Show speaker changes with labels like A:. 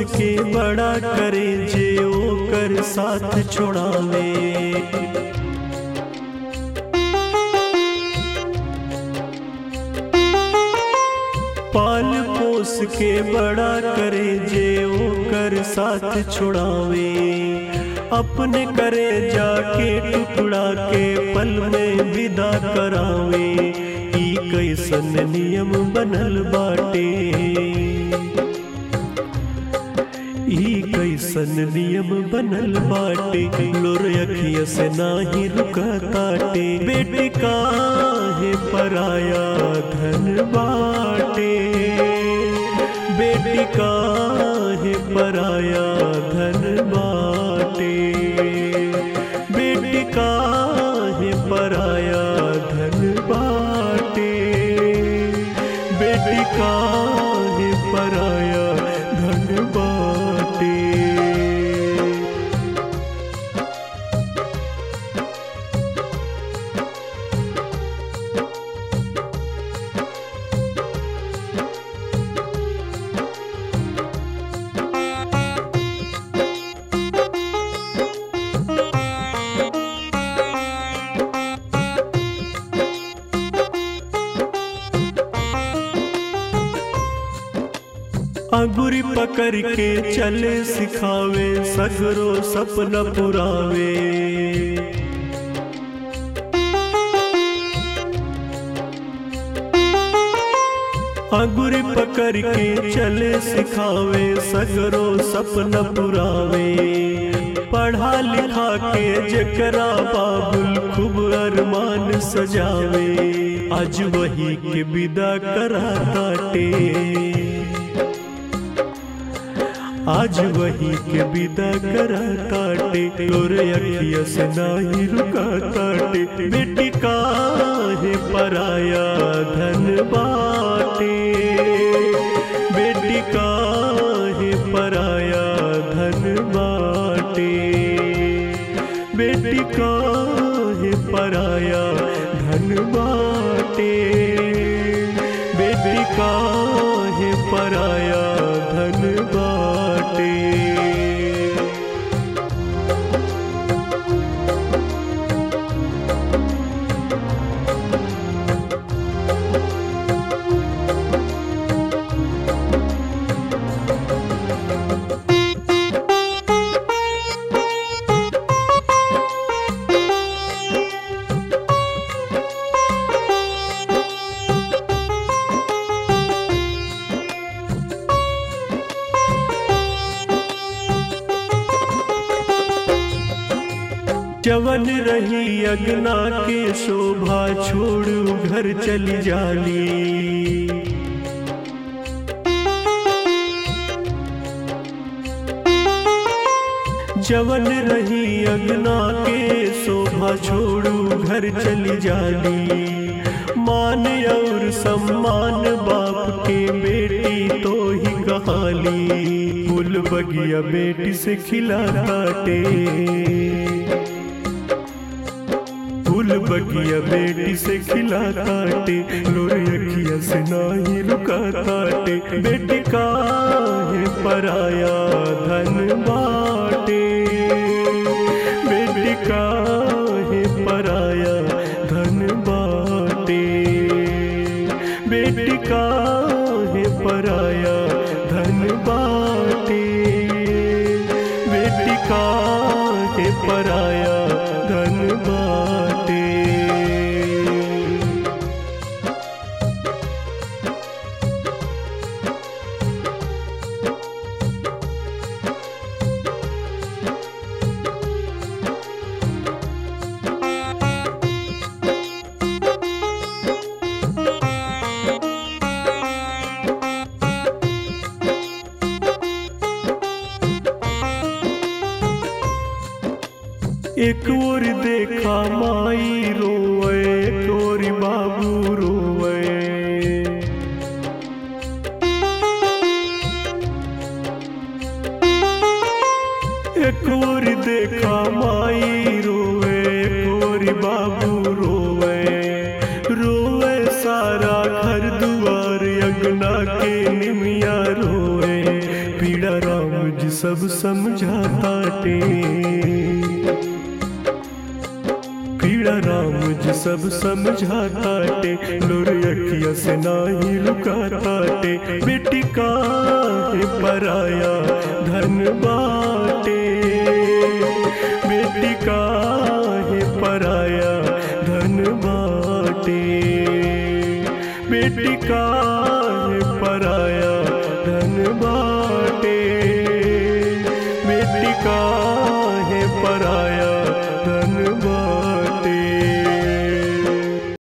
A: के बड़ा करे जे ओकर साथ छोड़ावे। पाल पोस के बड़ा करे जे ओकर साथ छोड़ावे। अपने करे जाके टुकड़ा के पल में विदा करावे। ई कैसन नियम बनल बाटे, ई कैसन नियम बनल बाटे। लोर अखिया से नाही रुका ताटे। बेटी काहे पराया धन बाटे, बेटी काहे पराया धन बाटे। बेटी काहे पराया धन बाटे, बेटी काहे पराया धन बाटे। अंगुरी पकड़ के चले सिखावे, सगरो सपना पुरावे। अंगुरी पकड़ के चले सिखावे, सगरो सपना पुरावे। पढ़ा लिखा के जकरा बाबुल खूब अरमान सजावे। आज वही के विदा करा ताटे, आज वही के विदा करा ताटे। लोर अखिया से नाही रुका ताटे। बेटी काहे पराया धन बाटे, बेटी काहे पराया धन बाटे। बेटी काहे पराया धन बाटे, बेटी काहे पराया धन बाटे। जवन रही अगना के शोभा, छोड़ू घर चली जाली। जवन रही अगना के शोभा, छोड़ू घर चली जाली। मान और सम्मान बाप के बेटी तो ही कहाली। फूल बगिया बेटी से खिला काटे, फूल बगिया बेटी से खिला काटे। लोर अखिया से नाही रुका काटे। बेटी काहे पराया धन बाटे, बेटी काहे पराया धन बाटे। बेटी काहे पराया धन बाटे, बेटी काहे पराया धन बाटे। एक ओर देखा माई रोवे, एक ओर बाबू रोवे। एक ओर देखा माई रोवे, एक ओर बाबू रोवे। रोवे सारा घर दुआर, अगना के निमिया रोवे। पीड़ा राम सब समझाताटे, पीड़ा राम जी सब समझाताटे, लोर अखिया से नाही रुकाताटे। बेटी काहे पराया धन बाटे, बेटी काहे पराया धन बाटे, बेटी काहे पराया धन बाटे, बेटी काहे पराया धन बाटे।